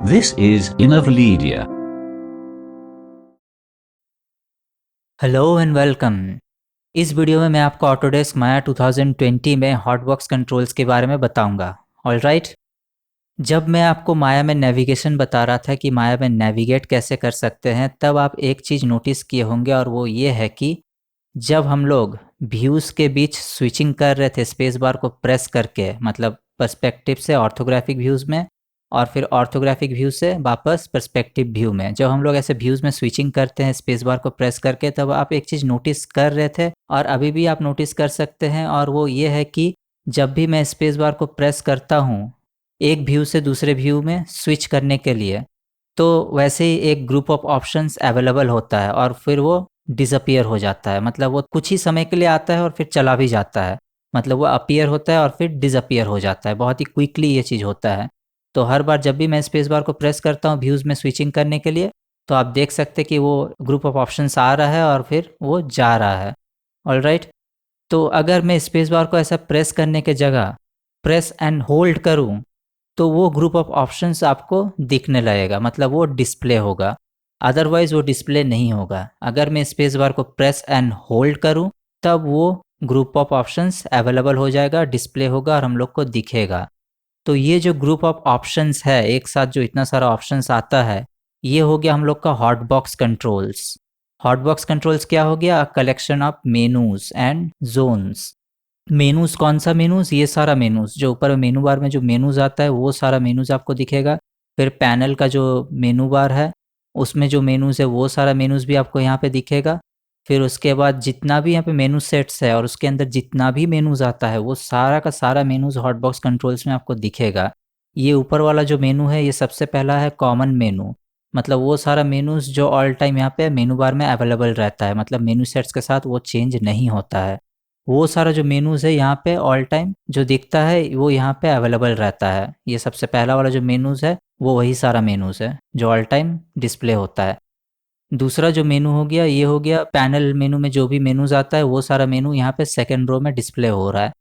This is Innovalia. Hello and welcome. इस video में मैं आपको ऑटोडेस्क माया 2020 में हॉटबॉक्स कंट्रोल्स के बारे में बताऊंगा। ऑलराइट, जब मैं आपको माया में नेविगेशन बता रहा था कि माया में नेविगेट कैसे कर सकते हैं, तब आप एक चीज़ नोटिस किए होंगे और वो ये है कि जब हम लोग व्यूज़ के बीच स्विचिंग कर रहे थे स्पेस बार को प्रेस करके, मतलब पर्सपेक्टिव से ऑर्थोग्राफिक व्यूज़ में और फिर ऑर्थोग्राफिक व्यू से वापस पर्सपेक्टिव व्यू में, जब हम लोग ऐसे व्यूज़ में स्विचिंग करते हैं स्पेस बार को प्रेस करके, तब आप एक चीज़ नोटिस कर रहे थे और अभी भी आप नोटिस कर सकते हैं, और वो ये है कि जब भी मैं स्पेस बार को प्रेस करता हूँ एक व्यू से दूसरे व्यू में स्विच करने के लिए, तो वैसे ही एक ग्रुप ऑफ ऑप्शंस अवेलेबल होता है और फिर वो डिसअपियर हो जाता है। मतलब वो कुछ ही समय के लिए आता है और फिर चला भी जाता है। मतलब वो अपीयर होता है और फिर डिसअपियर हो जाता है। बहुत ही क्विकली ये चीज़ होता है। तो हर बार जब भी मैं स्पेस बार को प्रेस करता हूँ व्यूज़ में स्विचिंग करने के लिए, तो आप देख सकते हैं कि वो ग्रुप ऑफ ऑप्शंस आ रहा है और फिर वो जा रहा है। ऑलराइट, तो अगर मैं स्पेस बार को ऐसा प्रेस करने के जगह प्रेस एंड होल्ड करूँ, तो वो ग्रुप ऑफ ऑप्शंस आपको दिखने लगेगा, मतलब वो डिस्प्ले होगा। अदरवाइज वो डिस्प्ले नहीं होगा। अगर मैं स्पेस बार को प्रेस एंड होल्ड करूं, तब वो ग्रुप ऑफ ऑप्शंस अवेलेबल हो जाएगा, डिस्प्ले होगा और हम लोग को दिखेगा। तो ये जो ग्रुप ऑफ ऑप्शंस है, एक साथ जो इतना सारा ऑप्शंस आता है, ये हो गया हम लोग का hot box controls. Hot box controls क्या हो गया? A collection of menus and zones. Menus कौन सा मेनूज? ये सारा मेनूज जो ऊपर मेनू बार में जो मेनूज आता है वो सारा मेनूज आपको दिखेगा। फिर पैनल का जो मेनू बार है उसमें जो मेनूज है वो सारा मेनूज भी आपको यहाँ पे दिखेगा। फिर उसके बाद जितना भी यहाँ पे मेनू सेट्स है और उसके अंदर जितना भी मेनूज आता है वो सारा का सारा मेनूज हॉटबॉक्स कंट्रोल्स में आपको दिखेगा। ये ऊपर वाला जो मेनू है ये सबसे पहला है कॉमन मेनू। मतलब वो सारा मेनूज जो ऑल टाइम यहाँ पे मेनू बार में अवेलेबल रहता है, मतलब मेनू सेट्स के साथ वो चेंज नहीं होता है। वो सारा जो मेनूज़ है यहाँ पे ऑल टाइम जो दिखता है वो यहाँ पे अवेलेबल रहता है। ये सबसे पहला वाला जो मेनूज़ है वो वही सारा मेनूज़ है जो ऑल टाइम डिस्प्ले होता है। दूसरा जो मेनू हो गया ये हो गया पैनल मेनू में जो भी मेनूज़ आता है वो सारा मेनू यहाँ पे सेकेंड रो में डिस्प्ले हो रहा है।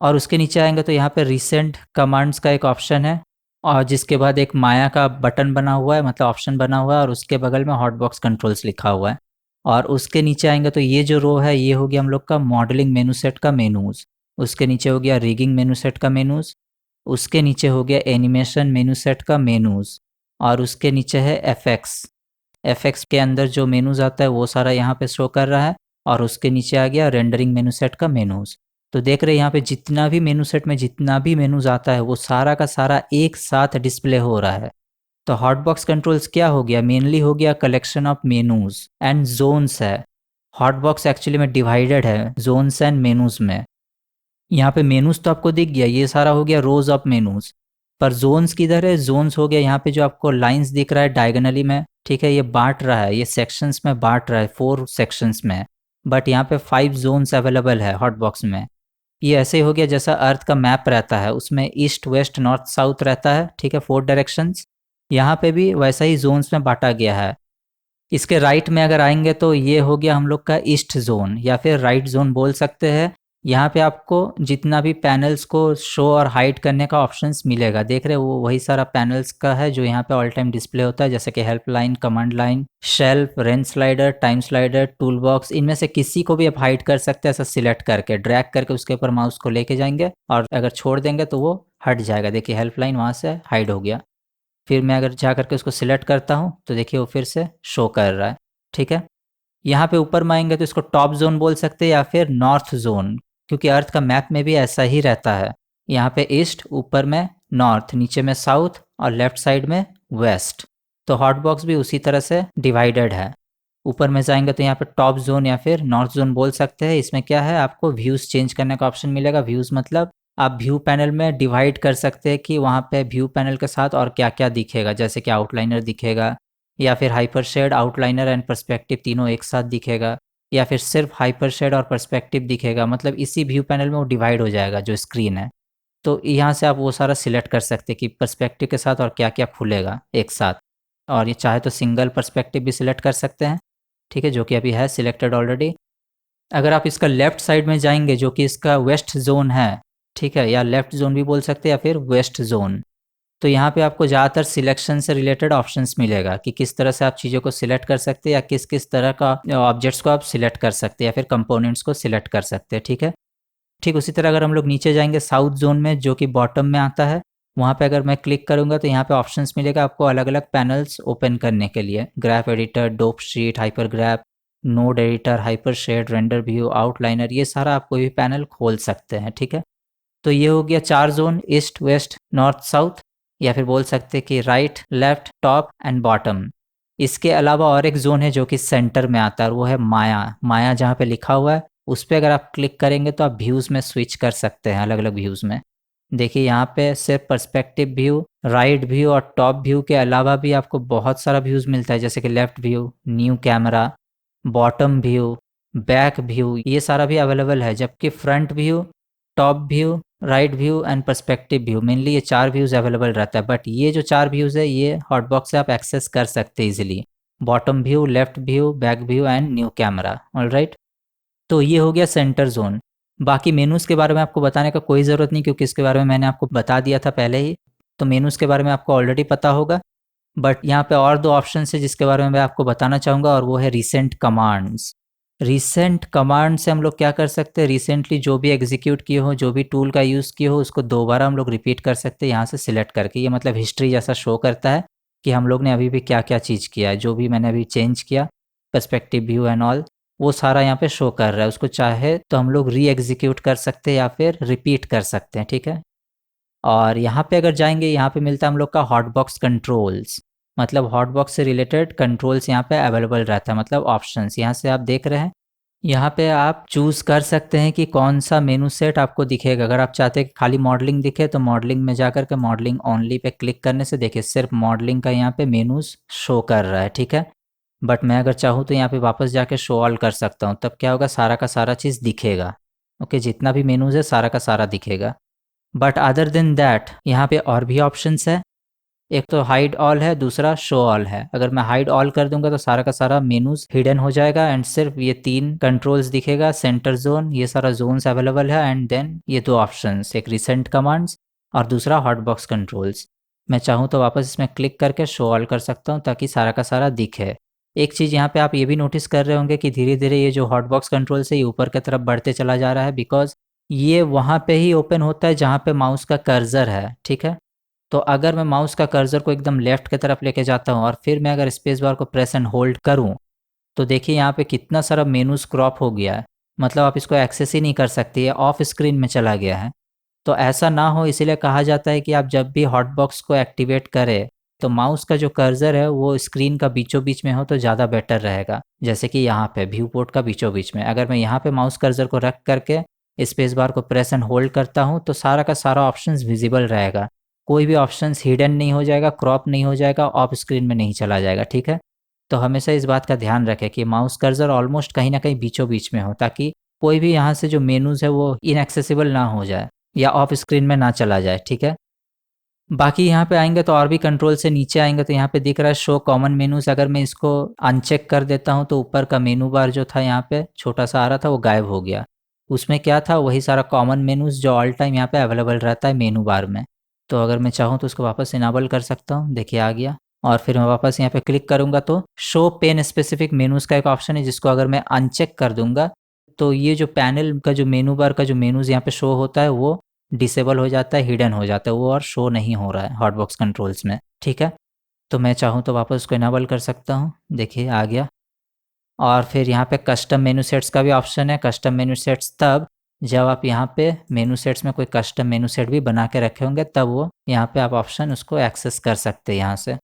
और उसके नीचे आएंगे तो यहाँ पे रिसेंट कमांड्स का एक ऑप्शन है और जिसके बाद एक माया का बटन बना हुआ है, मतलब ऑप्शन बना हुआ है, और उसके बगल में हॉटबॉक्स कंट्रोल्स लिखा हुआ है। और उसके नीचे आएंगे तो ये जो रो है ये हो गया हम लोग का मॉडलिंग मेनू सेट का मेनूज। उसके नीचे हो गया रिगिंग मेनू सेट का मेनूज। उसके नीचे हो गया एनिमेशन मेनू सेट का मेनूज। और उसके नीचे है एफएक्स। एफएक्स के अंदर जो मेनूज आता है वो सारा यहाँ पे शो कर रहा है। और उसके नीचे आ गया रेंडरिंग मेनू सेट का मेनूज। तो देख रहे हैं यहाँ पे जितना भी मेनू सेट में जितना भी मेनूज आता है वो सारा का सारा एक साथ डिस्प्ले हो रहा है। तो हॉटबॉक्स कंट्रोल्स क्या हो गया? मेनली हो गया collection of menus and zones है। हॉटबॉक्स एक्चुअली में डिवाइडेड है जोन्स एंड मेनूज में। यहाँ पे मेनूज तो आपको दिख गया, ये सारा हो गया रोज ऑफ मेनूज। पर जोन्स किधर है? जोन्स हो गया यहाँ पे जो आपको लाइंस दिख रहा है डायगोनली में, ठीक है, ये बांट रहा है, ये सेक्शंस में बांट रहा है, 4 सेक्शंस में। बट यहाँ पे 5 जोन्स अवेलेबल है हॉटबॉक्स में। ये ऐसे ही हो गया जैसा अर्थ का मैप रहता है, उसमें ईस्ट वेस्ट नॉर्थ साउथ रहता है, ठीक है, 4 डायरेक्शंस। यहाँ पे भी वैसा ही जोन्स में बांटा गया है। इसके राइट में अगर आएंगे तो ये हो गया हम लोग का ईस्ट जोन या फिर राइट जोन बोल सकते हैं। यहाँ पे आपको जितना भी पैनल्स को शो और हाइड करने का ऑप्शंस मिलेगा, देख रहे हो, वो वही सारा पैनल्स का है जो यहाँ पे ऑल टाइम डिस्प्ले होता है, जैसे कि help line, command line, shelf, range slider, time slider, tool box. इनमें से किसी को भी आप हाइड कर सकते हैं ऐसा सिलेक्ट करके, ड्रैग करके उसके ऊपर माउस को लेके जाएंगे और अगर छोड़ देंगे तो वो हट जाएगा। देखिए हेल्प लाइन वहाँ से हाइड हो गया। फिर मैं अगर जा करके उसको सिलेक्ट करता हूँ तो देखिए वो फिर से शो कर रहा है, ठीक है। यहाँ पे ऊपर में आएंगे तो इसको टॉप जोन बोल सकते हैं या फिर नॉर्थ जोन, क्योंकि अर्थ का मैप में भी ऐसा ही रहता है। यहाँ पे ईस्ट, ऊपर में नॉर्थ, नीचे में साउथ और लेफ्ट साइड में वेस्ट। तो हॉट बॉक्स भी उसी तरह से डिवाइडेड है। ऊपर में जाएंगे तो यहाँ पे टॉप जोन या फिर नॉर्थ जोन बोल सकते हैं। इसमें क्या है, आपको व्यूज़ चेंज करने का ऑप्शन मिलेगा। व्यूज़ मतलब आप व्यू पैनल में डिवाइड कर सकते हैं कि वहाँ पे व्यू पैनल के साथ और क्या क्या दिखेगा, जैसे कि आउटलाइनर दिखेगा या फिर hypershade, outliner and perspective तीनों एक साथ दिखेगा, या फिर सिर्फ हाइपर शेड और पर्सपेक्टिव दिखेगा। मतलब इसी व्यू पैनल में वो डिवाइड हो जाएगा जो स्क्रीन है। तो यहाँ से आप वो सारा सिलेक्ट कर सकते हैं कि पर्सपेक्टिव के साथ और क्या क्या खुलेगा एक साथ। और ये चाहे तो सिंगल पर्सपेक्टिव भी सिलेक्ट कर सकते हैं, ठीक है, जो कि अभी है सिलेक्टेड ऑलरेडी। अगर आप इसका लेफ्ट साइड में जाएंगे जो कि इसका वेस्ट जोन है, ठीक है, या लेफ्ट जोन भी बोल सकते हैं या फिर वेस्ट जोन। तो यहाँ पे आपको ज़्यादातर सिलेक्शन से रिलेटेड ऑप्शंस मिलेगा कि किस तरह से आप चीज़ों को सिलेक्ट कर सकते हैं या किस किस तरह का ऑब्जेक्ट्स को आप सिलेक्ट कर सकते हैं या फिर कंपोनेंट्स को सिलेक्ट कर सकते हैं, ठीक है। ठीक उसी तरह अगर हम लोग नीचे जाएंगे साउथ जोन में जो कि बॉटम में आता है, वहाँ पे अगर मैं क्लिक करूँगा तो यहाँ पे ऑप्शंस मिलेगा आपको अलग अलग पैनल्स ओपन करने के लिए। Graph editor, dope sheet, hypergraph, node editor, hypershade, render view, outliner, ये सारा आप कोई भी पैनल खोल सकते हैं, ठीक है। तो ये हो गया 4 zone, east, west, north, south, या फिर बोल सकते हैं कि right, left, top and bottom. इसके अलावा और एक जोन है जो कि सेंटर में आता है और वो है माया। माया जहाँ पे लिखा हुआ है उस पर अगर आप क्लिक करेंगे तो आप व्यूज़ में स्विच कर सकते हैं, अलग अलग व्यूज़ में। देखिए यहाँ पे सिर्फ पर्सपेक्टिव व्यू, राइट व्यू और टॉप व्यू के अलावा भी आपको बहुत सारा व्यूज़ मिलता है, जैसे कि left view, new camera, bottom view, back view, ये सारा भी अवेलेबल है। जबकि front view, top view, right view and perspective view, mainly ये 4 व्यूज़ अवेलेबल रहता है। बट ये जो 4 व्यूज़ है ये हॉटबॉक्स से आप एक्सेस कर सकते हैं easily. Bottom view, left view, back view and new camera, alright. तो ये हो गया सेंटर जोन। बाकी मेनूज़ के बारे में आपको बताने का कोई ज़रूरत नहीं क्योंकि इसके बारे में मैंने आपको बता दिया था पहले ही। तो मेनूज़ के बारे में आपको ऑलरेडी पता होगा। बट यहाँ पे और 2 ऑप्शन है जिसके बारे में मैं आपको बताना चाहूँगा और वो है रिसेंट कमांड्स। रिसेंट कमांड से हम लोग क्या कर सकते हैं, रिसेंटली जो भी एग्जीक्यूट किए हो, जो भी टूल का यूज़ किए हो, उसको दोबारा हम लोग रिपीट कर सकते हैं यहाँ से सिलेक्ट करके। ये मतलब हिस्ट्री जैसा शो करता है कि हम लोग ने अभी भी क्या क्या चीज़ किया है, जो भी मैंने अभी चेंज किया, पर्सपेक्टिव व्यू एंड ऑल, वो सारा यहाँ पे शो कर रहा है। उसको चाहे तो हम लोग री एग्जीक्यूट कर सकते हैं या फिर रिपीट कर सकते हैं, ठीक है। और यहाँ पे अगर जाएंगे, यहाँ पे मिलता है हम लोग का हॉटबॉक्स कंट्रोल्स। मतलब हॉटबॉक्स से रिलेटेड कंट्रोल्स यहाँ पे अवेलेबल रहता है, मतलब ऑप्शंस यहाँ से आप देख रहे हैं। यहाँ पे आप चूज़ कर सकते हैं कि कौन सा मेनू सेट आपको दिखेगा। अगर आप चाहते हैं कि खाली मॉडलिंग दिखे तो मॉडलिंग में जाकर के मॉडलिंग ओनली पे क्लिक करने से देखिए सिर्फ मॉडलिंग का यहाँ पे मेनूज शो कर रहा है, ठीक है। बट मैं अगर चाहूँ तो यहाँ पे वापस जाके शो ऑल कर सकता हूँ, तब क्या होगा, सारा का सारा चीज़ दिखेगा। ओके, जितना भी मेनूज है सारा का सारा दिखेगा। बट अदर देन दैट यहाँ पे और भी ऑप्शंस है। एक तो हाइड ऑल है, दूसरा शो ऑल है। अगर मैं हाइड ऑल कर दूंगा तो सारा का सारा मेनूज हिडन हो जाएगा एंड सिर्फ ये 3 कंट्रोल्स दिखेगा, सेंटर जोन, ये सारा जोन्स अवेलेबल है एंड देन ये 2 ऑप्शंस, एक रिसेंट कमांड्स और दूसरा हॉटबॉक्स कंट्रोल्स। मैं चाहूँ तो वापस इसमें क्लिक करके शो ऑल कर सकता हूँ ताकि सारा का सारा दिखे। एक चीज़ यहाँ पे आप ये भी नोटिस कर रहे होंगे कि धीरे धीरे ये जो हॉटबॉक्स कंट्रोल्स है ये ऊपर की तरफ बढ़ते चला जा रहा है, बिकॉज ये वहाँ पे ही ओपन होता है जहाँ पे माउस का कर्सर है, ठीक है। तो अगर मैं माउस का कर्सर को एकदम लेफ्ट की तरफ लेके जाता हूँ और फिर मैं अगर स्पेस बार को प्रेस एंड होल्ड करूँ तो देखिए यहाँ पे कितना सारा मेनूज क्रॉप हो गया है। मतलब आप इसको एक्सेस ही नहीं कर सकते, ये ऑफ स्क्रीन में चला गया है। तो ऐसा ना हो इसीलिए कहा जाता है कि आप जब भी हॉटबॉक्स को एक्टिवेट करें तो माउस का जो कर्सर है वो स्क्रीन का बीचों बीच में हो तो ज़्यादा बेटर रहेगा। जैसे कि यहाँ पे व्यू पोर्ट का बीचों बीच में अगर मैं यहाँ पे माउस कर्सर को रख करके स्पेस बार को प्रेस एंड होल्ड करता हूँ तो सारा का सारा ऑप्शंस विजिबल रहेगा। कोई भी ऑप्शंस हिडन नहीं हो जाएगा, क्रॉप नहीं हो जाएगा, ऑफ स्क्रीन में नहीं चला जाएगा, ठीक है। तो हमेशा इस बात का ध्यान रखें कि माउस कर्सर ऑलमोस्ट कहीं ना कहीं बीचों बीच में हो ताकि कोई भी यहाँ से जो मेनूज है वो इनएक्सेसिबल ना हो जाए या ऑफ स्क्रीन में ना चला जाए, ठीक है। बाकी यहाँ पे आएंगे तो और भी कंट्रोल से नीचे आएंगे तो यहाँ पे दिख रहा है शो कॉमन मेनूज। अगर मैं इसको अनचेक कर देता हूँ तो ऊपर का मेनू बार जो था यहाँ पे छोटा सा आ रहा था वो गायब हो गया। उसमें क्या था, वही सारा कॉमन मेनूज जो ऑल टाइम यहाँ पे अवेलेबल रहता है मेनू बार में। तो अगर मैं चाहूँ तो उसको वापस इनेबल कर सकता हूँ, देखिए आ गया। और फिर मैं वापस यहाँ पे क्लिक करूँगा तो शो पेन स्पेसिफिक मेनूज का एक ऑप्शन है जिसको अगर मैं अनचेक कर दूंगा तो ये जो पैनल का जो मेनू बार का जो मेनूज यहाँ पे शो होता है वो डिसेबल हो जाता है, हिडन हो जाता है वो, और शो नहीं हो रहा है हॉटबॉक्स कंट्रोल्स में, ठीक है। तो मैं चाहूँ तो वापस उसको इनेबल कर सकता हूँ, देखिए आ गया। और फिर यहाँ पे कस्टम मेनू सेट्स का भी ऑप्शन है। कस्टम मेनू सेट्स तब जब आप यहाँ पे मेनू सेट्स में कोई कस्टम मेनू सेट भी बना के रखे होंगे तब वो यहाँ पे आप ऑप्शन उसको एक्सेस कर सकते हैं, यहाँ से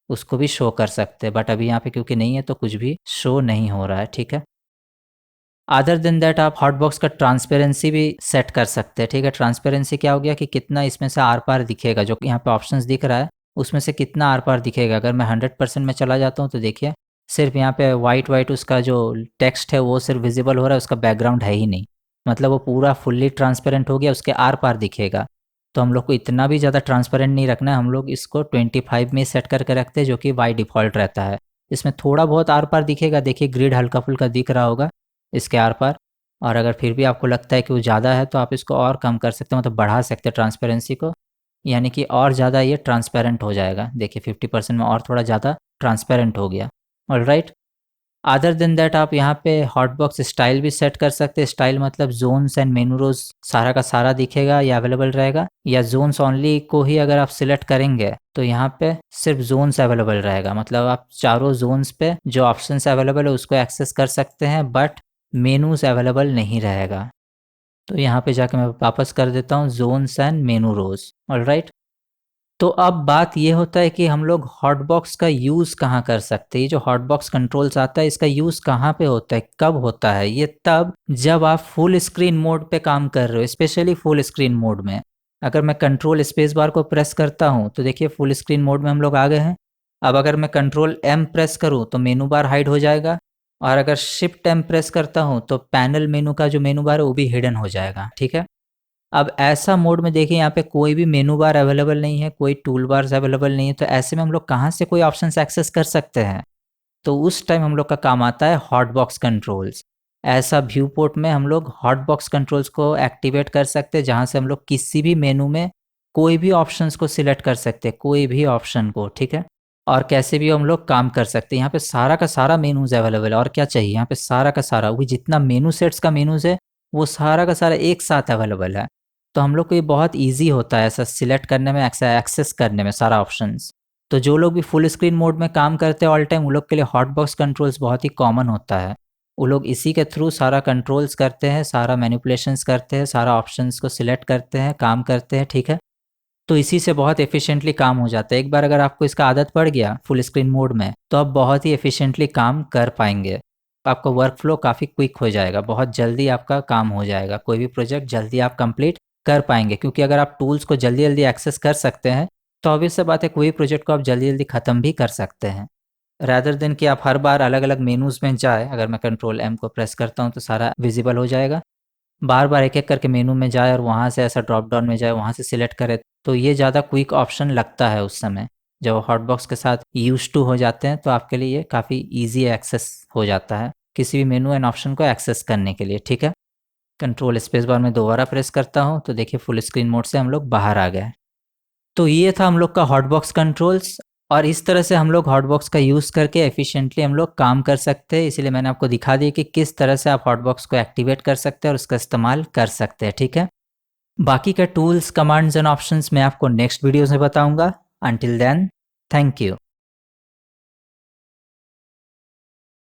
उसको भी शो कर सकते हैं। बट अभी यहाँ पे क्योंकि नहीं है तो कुछ भी शो नहीं हो रहा है, ठीक है। अदर देन दैट आप हॉटबॉक्स का ट्रांसपेरेंसी भी सेट कर सकते हैं, ठीक है। ट्रांसपेरेंसी क्या हो गया कि कितना इसमें से आर पार दिखेगा, जो यहाँ पे ऑप्शंस दिख रहा है उसमें से कितना आर पार दिखेगा। अगर मैं 100% में चला जाता हूँ तो देखिए सिर्फ यहाँ पे वाइट वाइट उसका जो टेक्स्ट है वो सिर्फ विजिबल हो रहा है, उसका बैकग्राउंड है ही नहीं। मतलब वो पूरा फुल्ली ट्रांसपेरेंट हो गया, उसके आर पार दिखेगा। तो हम लोग को इतना भी ज़्यादा ट्रांसपेरेंट नहीं रखना है, हम लोग इसको 25 में सेट करके रखते हैं जो कि बाई डिफ़ॉल्ट रहता है। इसमें थोड़ा बहुत आर पार दिखेगा, देखिए ग्रिड हल्का फुल्का दिख रहा होगा इसके आर पार। और अगर फिर भी आपको लगता है कि वो ज़्यादा है तो आप इसको और कम कर सकते हैं, मतलब बढ़ा सकते हैं ट्रांसपेरेंसी को। यानी कि और ज़्यादा ये ट्रांसपेरेंट हो जाएगा। देखिए 50% में और थोड़ा ज़्यादा ट्रांसपेरेंट हो गया। ऑलराइट, अदर देन दैट आप यहाँ पे हॉटबॉक्स स्टाइल भी सेट कर सकते हैं। स्टाइल मतलब जोन्स एंड मेनू रोज सारा का सारा दिखेगा या अवेलेबल रहेगा, या जोन्स ओनली को ही अगर आप सिलेक्ट करेंगे तो यहाँ पे सिर्फ जोन्स अवेलेबल रहेगा। मतलब आप चारों जोन्स पे जो ऑप्शंस अवेलेबल है उसको एक्सेस कर सकते हैं, बट मेनूज अवेलेबल नहीं रहेगा। तो यहाँ पे जाके मैं वापस कर देता हूँ zones and menu rows. Alright, तो अब बात ये होता है कि हम लोग हॉटबॉक्स का यूज़ कहाँ कर सकते हैं। ये जो हॉटबॉक्स कंट्रोल्स आता है इसका यूज़ कहाँ पे होता है, कब होता है? ये तब जब आप फुल स्क्रीन मोड पे काम कर रहे हो, स्पेशली फुल स्क्रीन मोड में। अगर मैं कंट्रोल स्पेस बार को प्रेस करता हूँ तो देखिए फुल स्क्रीन मोड में हम लोग आ गए हैं। अब अगर मैं कंट्रोल एम प्रेस करूँ तो मेनू बार हाइड हो जाएगा, और अगर शिफ्ट एम प्रेस करता हूँ तो पैनल मेनू का जो मेनू बार है वो भी हिडन हो जाएगा। ठीक है, अब ऐसा मोड में देखिए यहाँ पे कोई भी मेनू बार अवेलेबल नहीं है, कोई टूल बार्स अवेलेबल नहीं है, तो ऐसे में हम लोग कहाँ से कोई ऑप्शंस एक्सेस कर सकते हैं? तो उस टाइम हम लोग का काम आता है हॉटबॉक्स कंट्रोल्स। ऐसा व्यू पोर्ट में हम लोग हॉटबॉक्स कंट्रोल्स को एक्टिवेट कर सकते हैं, जहाँ से हम लोग किसी भी मेनू में कोई भी ऑप्शंस को सिलेक्ट कर सकते हैं, कोई भी ऑप्शन को। ठीक है, और कैसे भी हम लोग काम कर सकते हैं। यहाँ पे सारा का सारा मेनूज अवेलेबल है, और क्या चाहिए? यहाँ पे सारा का सारा वो जितना मेनू सेट्स का मेनूज है वो सारा का सारा एक साथ अवेलेबल है। तो हम लोग को ये बहुत ईजी होता है ऐसा सिलेक्ट करने में, एक्सेस करने में सारा ऑप्शंस। तो जो लोग भी फुल स्क्रीन मोड में काम करते हैं ऑल टाइम, उन लोग के लिए हॉटबॉक्स कंट्रोल्स बहुत ही कॉमन होता है। वो लोग इसी के थ्रू सारा कंट्रोल्स करते हैं, सारा मैनिपुलेशंस करते हैं, सारा ऑप्शंस को सिलेक्ट करते हैं, काम करते हैं। ठीक है, तो इसी से बहुत एफिशिएंटली काम हो जाता है। एक बार अगर आपको इसका आदत पड़ गया फुल स्क्रीन मोड में, तो आप बहुत ही एफिशिएंटली काम कर पाएंगे। आपका वर्क फ्लो काफ़ी क्विक हो जाएगा, बहुत जल्दी आपका काम हो जाएगा, कोई भी प्रोजेक्ट जल्दी आप कंप्लीट कर पाएंगे। क्योंकि अगर आप टूल्स को जल्दी जल्दी एक्सेस कर सकते हैं तो ऑब्वियस सी बात है कोई प्रोजेक्ट को आप जल्दी जल्दी ख़त्म भी कर सकते हैं, रैदर देन कि आप हर बार अलग अलग मेनूज़ में जाए। अगर मैं कंट्रोल एम को प्रेस करता हूँ तो सारा विजिबल हो जाएगा, बार बार एक एक करके मेनू में जाए और वहाँ से ऐसा ड्रॉप डाउन में जाए, वहाँ से सिलेक्ट करे, तो ये ज़्यादा क्विक ऑप्शन लगता है उस समय। जब हॉटबॉक्स के साथ यूज टू हो जाते हैं तो आपके लिए ये काफ़ी ईजी एक्सेस हो जाता है किसी भी मेनू एंड ऑप्शन को एक्सेस करने के लिए। ठीक है, कंट्रोल स्पेस बार में दोबारा प्रेस करता हूँ तो देखिए फुल स्क्रीन मोड से हम लोग बाहर आ गए। तो ये था हम लोग का हॉटबॉक्स कंट्रोल्स, और इस तरह से हम लोग हॉटबॉक्स का यूज़ करके एफिशिएंटली हम लोग काम कर सकते हैं। इसीलिए मैंने आपको दिखा दिया कि किस तरह से आप हॉटबॉक्स को एक्टिवेट कर सकते हैं और उसका इस्तेमाल कर सकते हैं। ठीक है, बाकी का टूल्स, कमांड्स एंड ऑप्शंस मैं आपको नेक्स्ट वीडियोज़ में बताऊंगा। Until then, thank you.